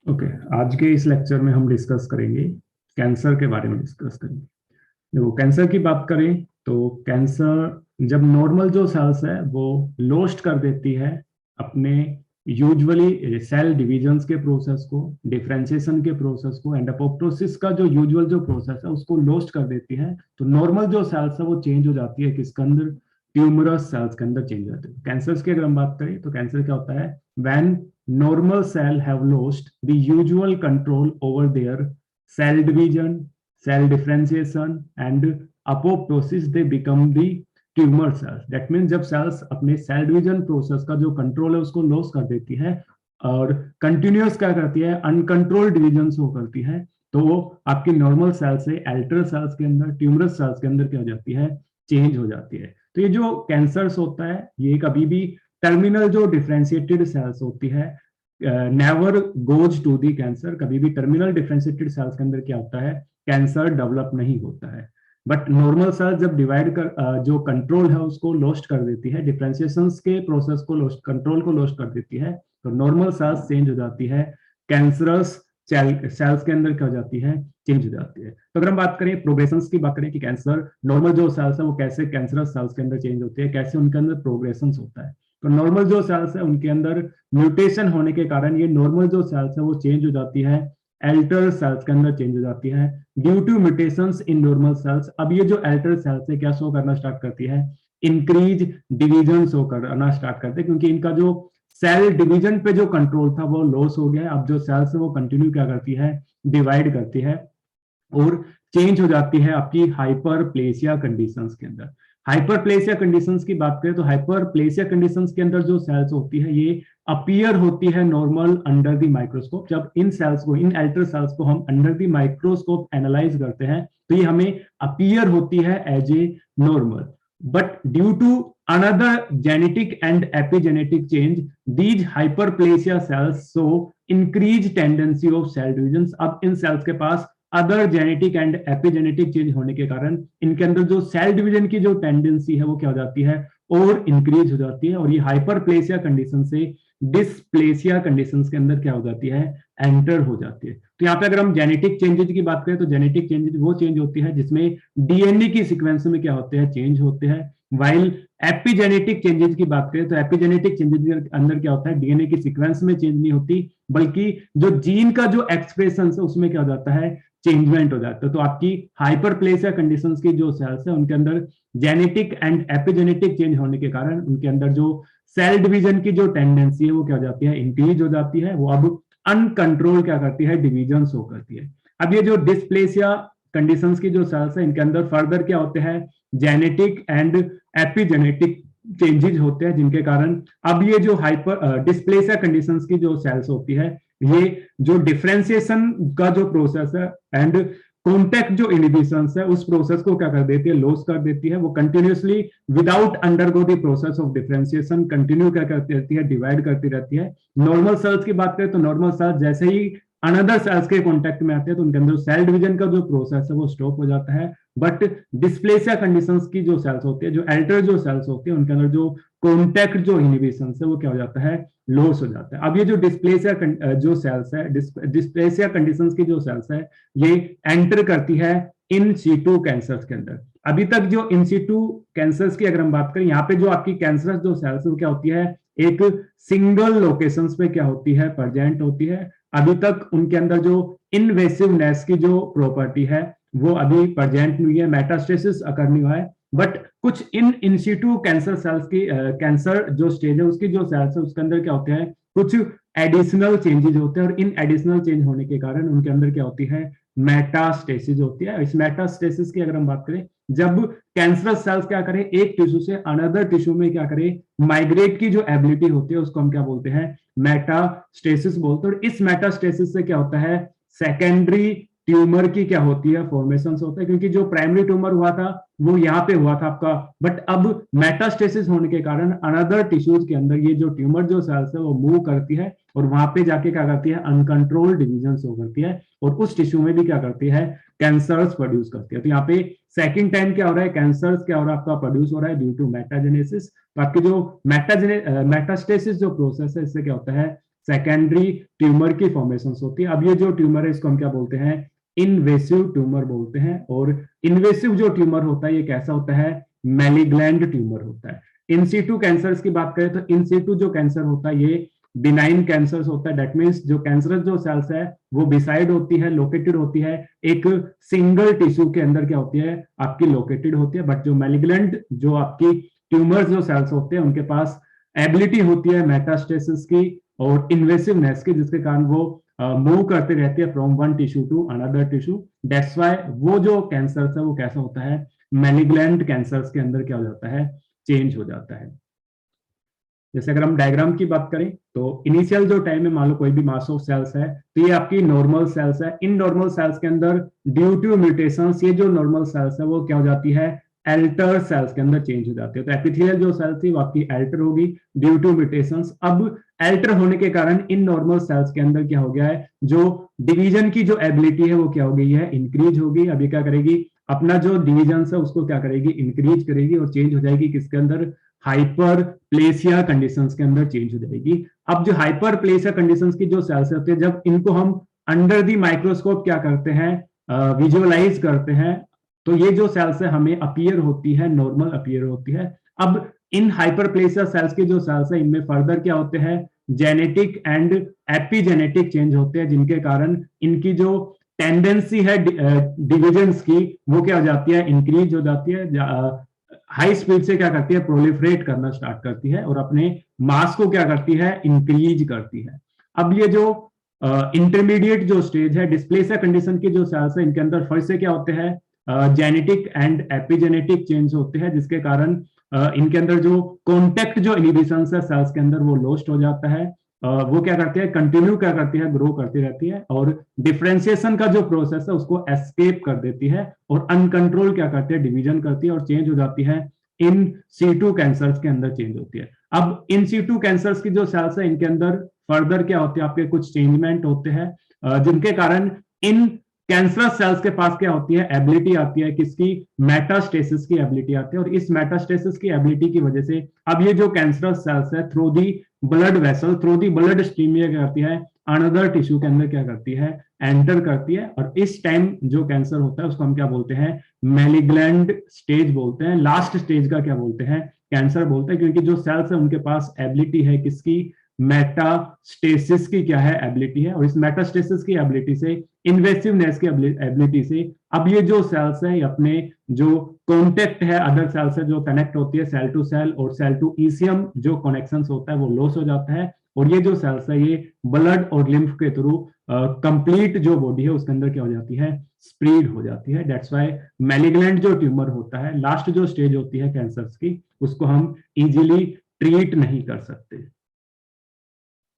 Okay आज के इस लेक्चर में हम डिस्कस करेंगे कैंसर के बारे में डिस्कस करेंगे। देखो कैंसर की बात करें तो कैंसर जब नॉर्मल जो सेल्स है वो लोस्ट कर देती है अपने यूजुअली सेल डिविजन्स के प्रोसेस को, डिफरेंशिएशन के प्रोसेस को एंड अपोप्टोसिस का जो यूजुअल जो प्रोसेस है उसको लोस्ट कर देती है, तो नॉर्मल जो सेल्स है वो चेंज हो जाती है किसके अंदर, ट्यूमरस सेल्स के अंदर चेंज हो जाती है। कैंसर की अगर हम बात करें तो कैंसर क्या होता है, when normal cell have lost the usual control over their cell division, cell differentiation and apoptosis, they become the tumor cells. That means जब cells अपने cell division process का जो control है उसको lose कर देती है और continuous क्या करती है, uncontrolled division हो करती है, तो वो आपकी नॉर्मल सेल से एल्टर सेल्स के अंदर, ट्यूमरस सेल्स के अंदर क्या हो जाती है, चेंज हो जाती है। तो ये जो कैंसर्स होता है ये कभी भी टर्मिनल जो डिफरेंशिएटेड सेल्स होती है never goes to the cancer, कभी भी टर्मिनल डिफरेंशिएटेड सेल्स के अंदर क्या होता है, कैंसर डेवलप नहीं होता है। बट नॉर्मल सेल्स जब डिवाइड कर जो कंट्रोल है उसको लोस्ट कर देती है, डिफरेंशिएशन के प्रोसेस को लोस्ट, कंट्रोल को लोस्ट कर देती है, तो नॉर्मल सेल्स चेंज हो जाती है, कैंसरस सेल्स के अंदर क्या हो जाती है, चेंज हो जाती है। तो अगर हम बात करें प्रोग्रेशन की, बात करें कि कैंसर नॉर्मल जो सेल्स है वो कैसे कैंसरस सेल्स के अंदर चेंज होती है, कैसे उनके अंदर प्रोग्रेशन होता है। तो नॉर्मल जो सेल्स है उनके अंदर म्यूटेशन होने के कारण ये नॉर्मल जो सेल्स है वो चेंज हो जाती है, एल्टर सेल्स के अंदर चेंज हो जाती है due to mutations in normal cells. अब ये जो एल्टर सेल्स है क्या शो करना स्टार्ट करती है, इंक्रीज डिवीजन शो करना स्टार्ट करते हैं, क्योंकि इनका जो सेल डिवीजन पे जो कंट्रोल था वो लॉस हो गया। अब जो सेल्स है वो कंटिन्यू क्या करती है, डिवाइड करती है और चेंज हो जाती है आपकी हाइपरप्लेसिया कंडीशंस के अंदर। हाइपरप्लेसिया कंडीशंस की बात करें तो हाइपरप्लेसिया कंडीशंस के अंदर जो सेल्स होती है ये अपीयर होती है नॉर्मल अंडर द माइक्रोस्कोप। जब इन सेल्स को, इन एल्टर सेल्स को हम अंडर द माइक्रोस्कोप एनालाइज करते हैं तो ये हमें अपीयर होती है as a normal, but due to another genetic and epigenetic change these hyperplasia cells show increase tendency of cell division. अब इन सेल्स के पास other genetic and epigenetic change होने के कारण इनके अंदर जो सेल डिवीजन की जो टेंडेंसी है वो क्या हो जाती है, और इंक्रीज हो जाती है, और ये हाइपरप्लेसिया कंडीशन से डिस्प्लेसिया कंडीशन के अंदर क्या हो जाती है, एंटर हो जाती है। तो यहाँ पे अगर हम जेनेटिक चेंजेस की बात करें तो जेनेटिक चेंजेस वो चेंज होती है जिसमें डीएनए की सीक्वेंस में क्या होते हैं, चेंज होते हैं। वाइल एपिजेनेटिक चेंजेस की बात करें तो एपिजेनेटिक चेंजेस के अंदर क्या होता है, डीएनए की सीक्वेंस में चेंज नहीं होती, बल्कि जो जीन का जो एक्सप्रेशन है उसमें क्या हो जाता है, चेंजमेंट हो जाता है। तो आपकी हाइपरप्लेसिया कंडीशंस की जो सेल्स है उनके अंदर जेनेटिक एंड एपिजेनेटिक चेंज होने के कारण उनके अंदर जो सेल डिवीजन की जो टेंडेंसी है वो क्या हो जाती है, इंक्रीज हो जाती है, वो अब अनकंट्रोल क्या करती है, डिवीजन शो करती है। अब ये जो डिस्प्लेसिया कंडीशंस की जो सेल्स है इनके अंदर फर्दर क्या होते हैं, जेनेटिक एंड एपिजेनेटिक चेंजेस होते हैं, जिनके कारण अब ये जो हाइपर डिस्प्लेसिया कंडीशंस की जो सेल्स होती है ये जो डिफरेंशिएशन का जो प्रोसेस है एंड कॉन्टैक्ट जो इनहिबिशन है उस प्रोसेस को क्या कर देती है, लॉस कर देती है। वो continuously without undergo the process of differentiation continue क्या करती रहती है, डिवाइड करती रहती है। नॉर्मल सेल्स की बात करें तो नॉर्मल सेल्स जैसे ही अनदर सेल्स के कॉन्टैक्ट में आते हैं तो उनके अंदर सेल डिवीजन का जो प्रोसेस है वो स्टॉप हो जाता है। बट डिस्प्लेसिया कंडीशंस की जो सेल्स होती है, जो एल्टर जो सेल्स होती है, उनके अंदर जो कॉन्टैक्ट जो इनहिबिशन है वो क्या हो जाता है, लॉस हो जाता है। अब ये जो डिस्प्लेसिया जो सेल्स है, डिस्प्लेसिया कंडीशंस की जो सेल्स है ये एंटर करती है इन सीटू कैंसर्स के अंदर। अभी तक जो इन सीटू कैंसर्स की अगर हम बात करें, यहाँ पे जो आपकी कैंसरस जो सेल्स है वो क्या होती है, एक सिंगल लोकेशंस पे क्या होती है, प्रेजेंट होती है। अभी तक उनके अंदर जो इनवेसिवनेस की जो प्रॉपर्टी है वो अभी प्रेजेंट नहीं है, मेटास्टेसिस अकर नहीं हुआ है। बट कुछ इन इंसिटू कैंसर सेल्स की कैंसर जो स्टेज है उसकी जो सेल्स है उसके अंदर क्या होते हैं, कुछ एडिशनल चेंजेस होते हैं, और इन एडिशनल चेंज होने के कारण उनके अंदर क्या होती है, मेटास्टेसिस होती है। इस मेटास्टेसिस की अगर हम बात करें, जब कैंसरस सेल्स क्या करें, एक टिश्यू से अनदर टिश्यू में क्या करें, माइग्रेट की जो एबिलिटी होती है उसको हम क्या बोलते हैं, मेटास्टेसिस बोलते हैं। और इस मेटास्टेसिस से क्या होता है, सेकेंडरी ट्यूमर की क्या होती है, फॉर्मेशन होता है, क्योंकि जो प्राइमरी ट्यूमर हुआ था वो यहाँ पे हुआ था आपका, बट अब मेटास्टेसिस होने के कारण अनदर टिश्यूज के अंदर ये जो ट्यूमर जो सेल्स है वो मूव करती है और वहां पे जाके क्या करती है, अनकंट्रोल्ड डिवीजन शो करती है, और उस टिश्यू में भी क्या करती है, कैंसर्स प्रोड्यूस करती है। तो यहाँ पे सेकंड टाइम क्या हो रहा है, कैंसर्स क्या हो रहा है आपका, प्रोड्यूस हो रहा है ड्यू टू मेटाजेनेसिस। तो आपकी जो मेटास्टेसिस जो प्रोसेस है इससे क्या होता है, सेकेंडरी ट्यूमर की फॉर्मेशन होती है। अब ये जो ट्यूमर है इसको हम क्या बोलते हैं, इन्वेसिव ट्यूमर बोलते हैं। और इन्वेसिव जो ट्यूमर होता है ये कैसा होता है, मैलिग्लैंड ट्यूमर होता है। इंसिटू कैंसर्स की बात करें तो इंसिटू जो कैंसर होता है ये बिनाइन कैंसर होता है। डेट मीन्स जो कैंसरस जो सेल्स है वो बिसाइड होती है, लोकेटेड होती है, एक सिंगल टिश्यू के अंदर क्या होती है, आपकी लोकेटेड होती है। बट जो मैलिग्नेंट जो आपकी ट्यूमर्स जो सेल्स होते हैं उनके पास एबिलिटी होती है मेटास्टेसिस की और इन्वेसिवनेस की, जिसके कारण वो मूव करते रहती है from one tissue to another tissue. That's why वो जो कैंसर है वो कैसा होता है, मैलिग्नेंट कैंसर्स के अंदर क्या हो जाता है, चेंज हो जाता है। जैसे अगर हम डायग्राम की बात करें तो इनिशियल जो टाइम में मान लो कोई भी मास ऑफ सेल्स है तो ये आपकी नॉर्मल सेल्स है। इन नॉर्मल सेल्स के अंदर ड्यू टू म्यूटेशंस ये जो नॉर्मल सेल्स है वो क्या हो जाती है, एल्टर सेल्स के अंदर चेंज हो जाती है। तो एपिथेलियल जो सेल थी वो आपकी एल्टर होगी ड्यू टू म्यूटेशंस। अब एल्टर होने के कारण इन नॉर्मल सेल्स के अंदर क्या हो गया है, जो डिवीजन की जो एबिलिटी है वो क्या हो गई है, इंक्रीज होगी। अभी क्या करेगी, अपना जो डिवीजन है उसको क्या करेगी, इंक्रीज करेगी और चेंज हो जाएगी किसके अंदर, हाइपर प्लेसिया कंडीशंस के अंदर चेंज हो जाएगी। अब जो हाइपर प्लेसिया कंडीशंस की जो सेल्स होती है जब इनको हम अंडर दी माइक्रोस्कोप क्या करते हैं, विजुअलाइज करते हैं, तो ये जो सेल्स है हमें अपीयर होती है, नॉर्मल अपीयर होती है। अब इन हाइपरप्लेसिया सेल्स के जो सेल्स है इनमें फर्दर क्या होते हैं, जेनेटिक एंड एपिजेनेटिक चेंज होते हैं, जिनके कारण इनकी जो टेंडेंसी है डिविजन्स की वो क्या हो जाती है, इंक्रीज हो जाती है, हाई स्पीड से क्या करती है, प्रोलिफरेट करना स्टार्ट करती है और अपने मास को क्या करती है, इंक्रीज करती है। अब ये जो इंटरमीडिएट जो स्टेज है, डिस्प्लेसिया कंडीशन की जो सेल्स है इनके अंदर फर्स्ट से क्या होते हैं, जेनेटिक एंड एपिजेनेटिक चेंज होते हैं, जिसके कारण इनके अंदर जो कॉन्टेक्ट जो इनहिबिशन है सेल्स के अंदर वो लॉस्ट हो जाता है। वो क्या करती है, कंटिन्यू क्या करती है, ग्रो करती रहती है और डिफरेंशिएशन का जो प्रोसेस है उसको एस्केप कर देती है और अनकंट्रोल क्या करती है, डिवीजन करती है और चेंज हो जाती है इन सीटू कैंसर्स के अंदर चेंज होती है। अब इन सीटू कैंसर्स की जो सेल्स है इनके अंदर फर्दर क्या होते हैं, आपके कुछ चेंजमेंट होते हैं जिनके कारण इन कैंसरस सेल्स के पास क्या होती है, एबिलिटी आती है किसकी, मेटास्टेसिस की एबिलिटी आती है। और इस मेटास्टेसिस की एबिलिटी की वजह से अब ये जो कैंसरस सेल्स है through the blood vessel, through the blood stream ये क्या करती है, अनदर टिश्यू के अंदर क्या करती है, एंटर करती है। और इस टाइम जो कैंसर होता है उसको हम क्या बोलते हैं, मैलिग्लैंड स्टेज बोलते हैं। लास्ट स्टेज का क्या बोलते हैं, कैंसर बोलते हैं, क्योंकि जो सेल्स है उनके पास एबिलिटी है किसकी, मेटास्टेसिस की क्या है, एबिलिटी है। और इस मेटास्टेसिस की एबिलिटी से, इन्वेसिवनेस की एबिलिटी से अब ये जो सेल्स है अपने जो कॉन्टेक्ट है अदर सेल से जो कनेक्ट होती है सेल टू सेल और सेल टू ईसीएम जो कनेक्शन होता है वो लॉस हो जाता है। और ये जो सेल्स है ये ब्लड और लिम्फ के थ्रू कंप्लीट जो बॉडी है उसके अंदर क्या हो जाती है, स्प्रेड हो जाती है। दैट्स वाई मैलिग्नेंट जो ट्यूमर होता है, लास्ट जो स्टेज होती है कैंसर की, उसको हम इजीली ट्रीट नहीं कर सकते।